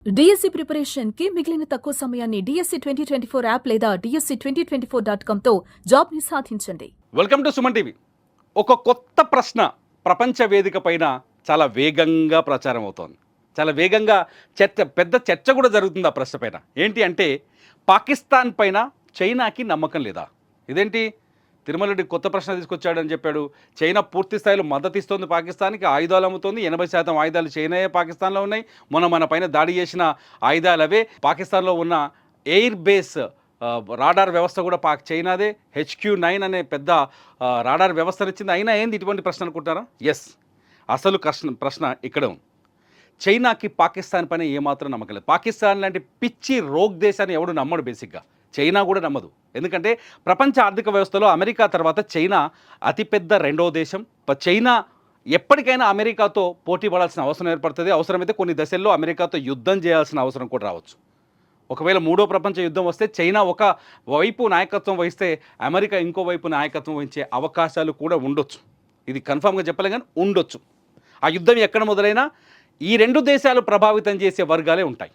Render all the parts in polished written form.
DSC preparation కి మిగిలిన తక్కువ సమయాన్ని డిఎస్సి 2024 యాప్ లేదా DSC2024.com తో జాబ్ ని సాధించండి. Welcome to Suman TV. ఒక కొత్త ప్రశ్న ప్రపంచ వేదిక పైన చాలా వేగంగా ప్రచారం అవుతోంది. చాలా వేగంగా పెద్ద చర్చ కూడా జరుగుతుంది ఆ ప్రశ్న పైన. ఏంటి అంటే, పాకిస్తాన్ పైన చైనాకి నమ్మకం లేదా? ఇదేంటి తిరుమల రెడ్డి కొత్త ప్రశ్న తీసుకొచ్చాడని చెప్పాడు. చైనా పూర్తి స్థాయిలో మద్దతు ఇస్తోంది పాకిస్తాన్కి, ఆయుధాలు అమ్ముతోంది. 80% ఆయుధాలు చైనాయే పాకిస్తాన్లో ఉన్నాయి. మన పైన దాడి చేసిన ఆయుధాలు అవే. పాకిస్తాన్లో ఉన్న ఎయిర్ బేస్ రాడార్ వ్యవస్థ కూడా చైనాదే. HQ-9 అనే పెద్ద రాడార్ వ్యవస్థను ఇచ్చింది. అయినా ఏంది ఇటువంటి ప్రశ్న అనుకుంటారా? ఎస్, అసలు ప్రశ్న ఇక్కడ ఉంది. చైనాకి పాకిస్తాన్ పైన ఏమాత్రం నమ్మకం లేదు. పాకిస్తాన్ లాంటి పిచ్చి రోగ్ దేశాన్ని ఎవడు నమ్మడు. బేసిక్గా చైనా కూడా నమ్మదు. ఎందుకంటే ప్రపంచ ఆర్థిక వ్యవస్థలో అమెరికా తర్వాత చైనా అతిపెద్ద రెండవ దేశం. చైనా ఎప్పటికైనా అమెరికాతో పోటీ పడాల్సిన అవసరం ఏర్పడుతుంది. అవసరమైతే కొన్ని దశల్లో అమెరికాతో యుద్ధం చేయాల్సిన అవసరం కూడా రావచ్చు. ఒకవేళ మూడో ప్రపంచ యుద్ధం వస్తే చైనా ఒక వైపు నాయకత్వం వహిస్తే అమెరికా ఇంకో వైపు నాయకత్వం వహించే అవకాశాలు కూడా ఉండొచ్చు. ఇది కన్ఫామ్గా చెప్పలేం కానీ ఉండొచ్చు. ఆ యుద్ధం ఎక్కడ మొదలైనా ఈ రెండు దేశాలు ప్రభావితం చేసే వర్గాలే ఉంటాయి.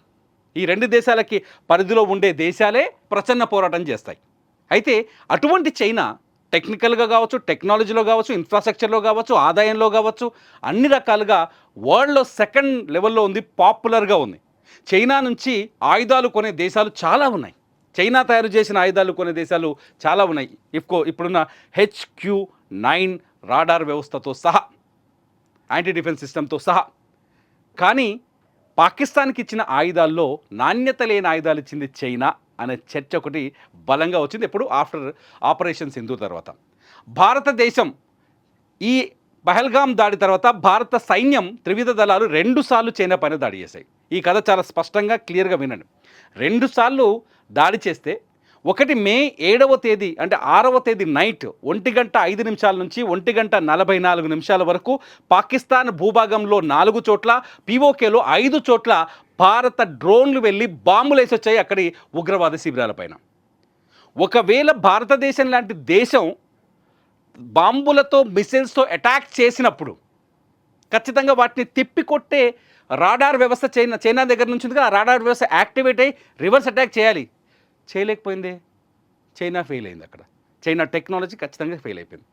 ఈ రెండు దేశాలకి పరిధిలో ఉండే దేశాలే ప్రచన్న పోరాటం చేస్తాయి. అయితే అటువంటి చైనా టెక్నికల్గా కావచ్చు, టెక్నాలజీలో కావచ్చు, ఇన్ఫ్రాస్ట్రక్చర్లో కావచ్చు, ఆదాయంలో కావచ్చు, అన్ని రకాలుగా వరల్డ్లో సెకండ్ లెవెల్లో ఉంది, పాపులర్గా ఉంది. చైనా నుంచి ఆయుధాలు కొనే దేశాలు చాలా ఉన్నాయి. చైనా తయారు చేసిన ఆయుధాలు కొనే దేశాలు చాలా ఉన్నాయి. ఇప్పుడున్న HQ-9 రాడార్ వ్యవస్థతో సహా, యాంటీ డిఫెన్స్ సిస్టమ్తో సహా. కానీ పాకిస్తాన్కి ఇచ్చిన ఆయుధాల్లో నాణ్యత లేని ఆయుధాలు ఇచ్చింది చైనా అనే చర్చ ఒకటి బలంగా వచ్చింది. ఎప్పుడు ఆఫ్టర్ ఆపరేషన్ సింధూర్ తర్వాత. భారతదేశం ఈ పహల్గామ్ దాడి తర్వాత భారత సైన్యం త్రివిధ దళాలు 2 సార్లు చైనా పైన దాడి చేశాయి. ఈ కథ చాలా స్పష్టంగా క్లియర్గా వినండి. 2 సార్లు దాడి చేస్తే, ఒకటి మే 7వ తేదీ అంటే 6వ తేదీ నైట్ 1:05 నుంచి 1:44 వరకు పాకిస్తాన్ భూభాగంలో 4 చోట్ల, POKలో 5 చోట్ల భారత డ్రోన్లు వెళ్ళి బాంబులు వేసి వచ్చాయి అక్కడి ఉగ్రవాద శిబిరాలపైన. ఒకవేళ భారతదేశం లాంటి దేశం బాంబులతో, మిసైల్స్తో అటాక్ చేసినప్పుడు ఖచ్చితంగా వాటిని తిప్పికొట్టే రాడార్ వ్యవస్థ చైనా దగ్గర నుంచి ఉంది. ఆ రాడార్ వ్యవస్థ యాక్టివేట్ అయ్యి రివర్స్ అటాక్ చేయాలి. చేయలేకపోయింది. చైనా ఫెయిల్ అయింది. అక్కడ చైనా టెక్నాలజీ ఖచ్చితంగా ఫెయిల్ అయిపోయింది.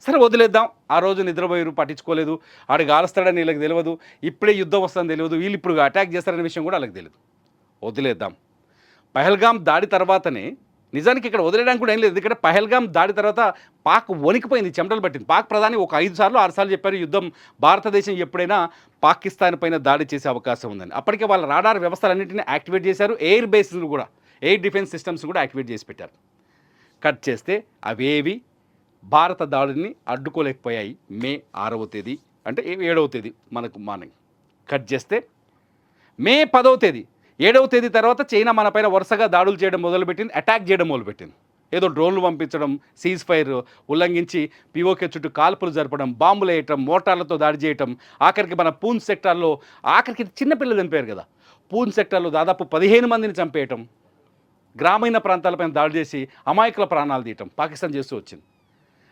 సరే వదిలేద్దాం. ఆ రోజు నిద్రపోయారు, పట్టించుకోలేదు. ఆడికి ఆలుస్తాడని వీళ్ళకి తెలియదు, ఇప్పుడే యుద్ధం వస్తుందని తెలియదు, వీళ్ళు ఇప్పుడు అటాక్ చేస్తారనే విషయం కూడా వాళ్ళకి తెలియదు. వదిలేద్దాం. పహల్గామ్ దాడి తర్వాతనే, నిజానికి ఇక్కడ వదిలేయడానికి కూడా ఏం లేదు. ఎందుకంటే పహల్గామ్ దాడి తర్వాత పాక్ వణికిపోయింది, చెమటలు పట్టింది. పాక్ ప్రధాని ఒక 5 సార్లు 6 సార్లు చెప్పారు, యుద్ధం భారతదేశం ఎప్పుడైనా పాకిస్తాన్ పైన దాడి చేసే అవకాశం ఉందని. అప్పటికే వాళ్ళ రాడార్ వ్యవస్థలన్నింటినీ యాక్టివేట్ చేశారు. ఎయిర్ బేస్లు కూడా, ఎయిర్ డిఫెన్స్ సిస్టమ్స్ కూడా యాక్టివేట్ చేసి పెట్టారు. కట్ చేస్తే అవేవి భారత దాడిని అడ్డుకోలేకపోయాయి. మే 6వ తేదీ అంటే 7వ తేదీ మనకు మార్నింగ్. కట్ చేస్తే మే 10వ తేదీ, 7వ తేదీ తర్వాత చైనా మన పైన వరుసగా దాడులు చేయడం మొదలుపెట్టింది, అటాక్ చేయడం మొదలుపెట్టింది. ఏదో డ్రోన్లు పంపించడం, సీజ్ ఫైర్ ఉల్లంఘించి POK చుట్టూ కాల్పులు జరపడం, బాంబులు వేయటం, మోటార్లతో దాడి చేయటం. ఆఖరికి మన పూంచ్ సెక్టార్లో ఆఖరికి చిన్నపిల్లలు చంపారు కదా, పూంచ్ సెక్టార్లో దాదాపు 15 మందిని చంపేయటం, గ్రామీణ ప్రాంతాలపైన దాడి చేసి అమాయకుల ప్రాణాలు తీయటం పాకిస్తాన్ చేస్తూ వచ్చింది.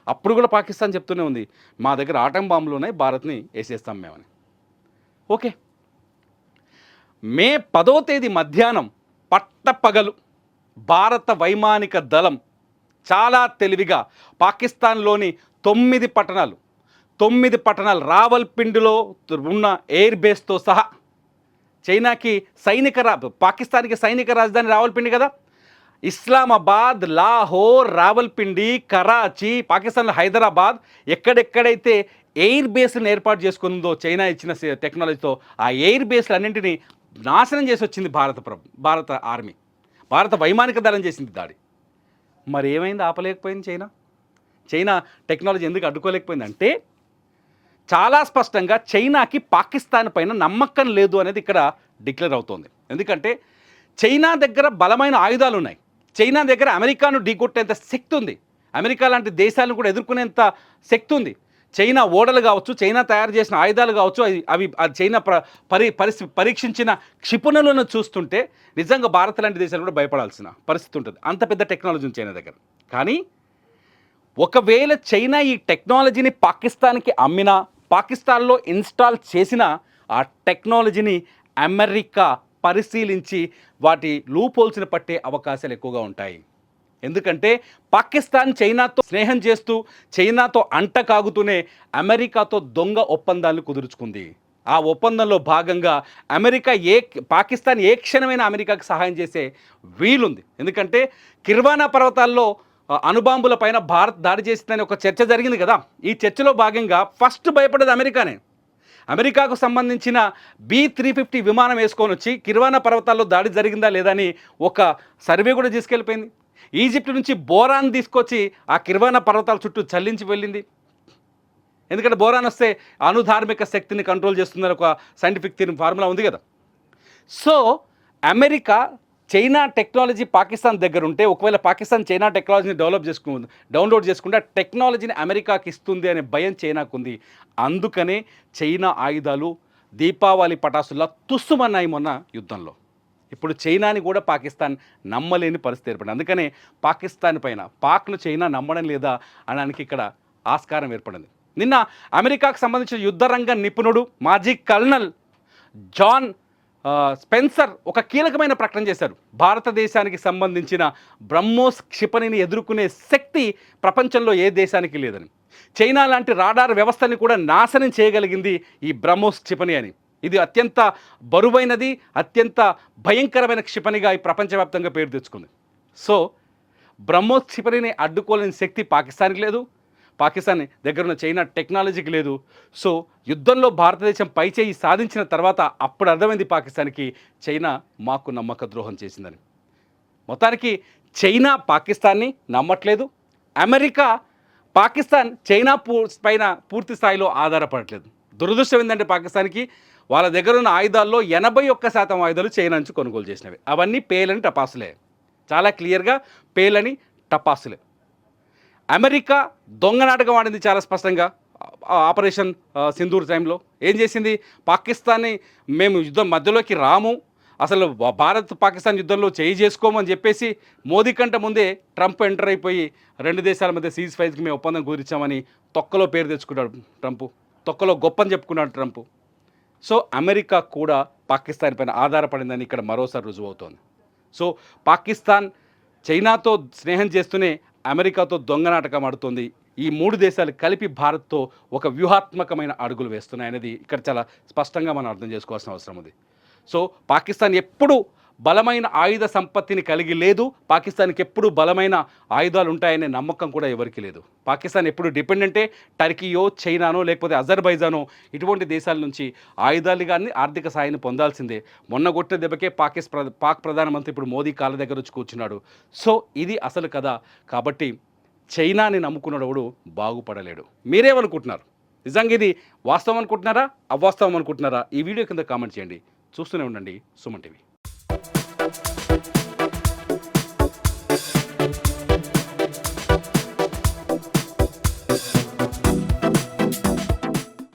అప్పుడు కూడా పాకిస్తాన్ చెప్తూనే ఉంది, మా దగ్గర ఆటం బాంబులు ఉన్నాయి, భారత్ని వేసేస్తాం మేమని. ఓకే, మే 10వ తేదీ మధ్యాహ్నం పట్టపగలు భారత వైమానిక దళం చాలా తెలివిగా పాకిస్తాన్లోని 9 పట్టణాలు రావల్పిండిలో ఉన్న ఎయిర్ బేస్తో సహా, చైనాకి పాకిస్తాన్కి సైనిక రాజధాని రావల్పిండి కదా, ఇస్లామాబాద్, లాహోర్, రావల్పిండి, కరాచీ, పాకిస్తాన్లో హైదరాబాద్, ఎక్కడెక్కడైతే ఎయిర్ బేస్లను ఏర్పాటు చేసుకుందో చైనా ఇచ్చిన టెక్నాలజీతో, ఆ ఎయిర్ బేస్లు అన్నింటినీ నాశనం చేసి వచ్చింది భారత ఆర్మీ. భారత వైమానిక దళం చేసింది దాడి. మరి ఏమైంది? ఆపలేకపోయింది చైనా టెక్నాలజీ ఎందుకు అడ్డుకోలేకపోయింది అంటే, చాలా స్పష్టంగా చైనాకి పాకిస్తాన్ పైన నమ్మకం లేదు అనేది ఇక్కడ డిక్లేర్ అవుతోంది. ఎందుకంటే చైనా దగ్గర బలమైన ఆయుధాలు ఉన్నాయి. చైనా దగ్గర అమెరికాను ఢీకొట్టేంత శక్తి ఉంది. అమెరికా లాంటి దేశాలను కూడా ఎదుర్కొనేంత శక్తి ఉంది. చైనా ఓడలు కావచ్చు, చైనా తయారు చేసిన ఆయుధాలు కావచ్చు, అవి చైనా పరీక్షించిన క్షిపణులను చూస్తుంటే నిజంగా భారత్ లాంటి దేశాలు కూడా భయపడాల్సిన పరిస్థితి ఉంటుంది. అంత పెద్ద టెక్నాలజీ ఉంది చైనా దగ్గర. కానీ ఒకవేళ చైనా ఈ టెక్నాలజీని పాకిస్తాన్కి అమ్మినా, పాకిస్తాన్లో ఇన్స్టాల్ చేసిన ఆ టెక్నాలజీని అమెరికా పరిశీలించి వాటి లూపోల్స్ని పట్టే అవకాశాలు ఎక్కువగా ఉంటాయి. ఎందుకంటే పాకిస్తాన్ చైనాతో స్నేహం చేస్తూ చైనాతో అంటకాగుతూనే అమెరికాతో దొంగ ఒప్పందాలను కుదుర్చుకుంది. ఆ ఒప్పందంలో భాగంగా పాకిస్తాన్ ఏ క్షణమైనా అమెరికాకి సహాయం చేసే వీలుంది. ఎందుకంటే కిర్వానా పర్వతాల్లో అణుబాంబుల పైన భారత్ దాడి చేసిందని ఒక చర్చ జరిగింది కదా. ఈ చర్చలో భాగంగా ఫస్ట్ భయపడేది అమెరికానే. అమెరికాకు సంబంధించిన B-350 విమానం వేసుకొని వచ్చి కిర్వానా పర్వతాల్లో దాడి జరిగిందా లేదా అని ఒక సర్వే కూడా తీసుకెళ్ళిపోయింది. ఈజిప్ట్ నుంచి బోరాన్ తీసుకొచ్చి ఆ కిర్వానా పర్వతాల చుట్టూ చల్లించి వెళ్ళింది. ఎందుకంటే బోరాన్ వస్తే అణుధార్మిక శక్తిని కంట్రోల్ చేస్తుందని ఒక సైంటిఫిక్ ఫార్ములా ఉంది కదా. So America China technology Pakistan దగ్గర ఉంటే, ఒకవేళ పాకిస్తాన్ చైనా టెక్నాలజీని డౌన్లోడ్ చేసుకుంటే ఆ టెక్నాలజీని అమెరికాకి ఇస్తుంది అనే భయం చైనాకు ఉంది. అందుకనే చైనా ఆయుధాలు దీపావళి పటాసుల్లా తుస్సుమన్నాయి మొన్న యుద్ధంలో. ఇప్పుడు చైనాని కూడా పాకిస్తాన్ నమ్మలేని పరిస్థితి ఏర్పడింది. అందుకనే పాకిస్తాన్ పైన పాక్ను చైనా నమ్మడం లేదా అనడానికి ఇక్కడ ఆస్కారం ఏర్పడింది. నిన్న అమెరికాకు సంబంధించిన యుద్ధరంగ నిపుణుడు మాజీ కల్నల్ జాన్ స్పెన్సర్ ఒక కీలకమైన ప్రకటన చేశారు. భారతదేశానికి సంబంధించిన బ్రహ్మోస్ క్షిపణిని ఎదుర్కొనే శక్తి ప్రపంచంలో ఏ దేశానికి లేదని, చైనా లాంటి రాడార్ వ్యవస్థని కూడా నాశనం చేయగలిగింది ఈ బ్రహ్మోస్ క్షిపణి అని. ఇది అత్యంత బరువైనది, అత్యంత భయంకరమైన క్షిపణిగా ఈ ప్రపంచవ్యాప్తంగా పేరు తెచ్చుకుంది. సో బ్రహ్మోస్ క్షిపణిని అడ్డుకోలేని శక్తి పాకిస్తాన్కి లేదు, పాకిస్తాన్ దగ్గర ఉన్న చైనా టెక్నాలజీకి లేదు. సో యుద్ధంలో భారతదేశం పైచేయి సాధించిన తర్వాత అప్పుడు అర్థమైంది పాకిస్తాన్కి చైనా మాకు నమ్మక ద్రోహం చేసిందని. మొత్తానికి చైనా పాకిస్తాన్ని నమ్మట్లేదు, అమెరికా పాకిస్తాన్ చైనా పైన పూర్తి స్థాయిలో ఆధారపడట్లేదు. దురదృష్టం ఏంటంటే పాకిస్తాన్కి వాళ్ళ దగ్గర ఉన్న ఆయుధాల్లో 81% ఆయుధాలు చైనా నుంచి కొనుగోలు చేసినవి. అవన్నీ పేలని టపాసులే, చాలా క్లియర్గా పేలని టపాసులే. అమెరికా దొంగ నాటకం ఆడింది చాలా స్పష్టంగా. ఆపరేషన్ సింధూర్ టైంలో ఏం చేసింది, పాకిస్తాన్ని మేము యుద్ధం మధ్యలోకి రాము, అసలు భారత్ పాకిస్తాన్ యుద్ధంలో చేయి చేసుకోమని చెప్పేసి మోదీ కంటే ముందే ట్రంప్ ఎంటర్ అయిపోయి 2 దేశాల మధ్య సీజ్ ఫైజ్కి మేము ఒప్పందం కుదిర్చామని తొక్కలో పేరు తెచ్చుకున్నాడు ట్రంప్, తొక్కలో గొప్పని చెప్పుకున్నాడు ట్రంప్. సో అమెరికా కూడా పాకిస్తాన్ పైన ఆధారపడిందని ఇక్కడ మరోసారి రుజువు అవుతోంది. సో పాకిస్తాన్ చైనాతో స్నేహం చేస్తూనే అమెరికాతో దొంగ నాటకం ఆడుతుంది. ఈ 3 దేశాలు కలిపి భారత్తో ఒక వ్యూహాత్మకమైన అడుగులు వేస్తున్నాయనేది ఇక్కడ చాలా స్పష్టంగా మనం అర్థం చేసుకోవాల్సిన అవసరం ఉంది. సో పాకిస్తాన్ ఎప్పుడు బలమైన ఆయుధ సంపత్తిని కలిగి లేదు, పాకిస్తాన్కి ఎప్పుడు బలమైన ఆయుధాలు ఉంటాయనే నమ్మకం కూడా ఎవరికి లేదు. పాకిస్తాన్ ఎప్పుడు డిపెండెంటే టర్కీయో, చైనానో, లేకపోతే అజర్బైజానో ఇటువంటి దేశాల నుంచి ఆయుధాలు కానీ ఆర్థిక సాయాన్ని పొందాల్సిందే. మొన్న కొట్టిన దెబ్బకే పాక్ ప్రధానమంత్రి ఇప్పుడు మోదీ కాళ్ళ దగ్గర వచ్చి కూర్చున్నాడు. సో ఇది అసలు కథ. కాబట్టి చైనాని నమ్ముకున్నవాడు బాగుపడలేడు. మీరేమనుకుంటున్నారు? నిజంగా ఇది వాస్తవం అనుకుంటున్నారా, అవాస్తవం అనుకుంటున్నారా? ఈ వీడియో కింద కామెంట్ చేయండి. చూస్తూనే ఉండండి సుమన్ టీవీ.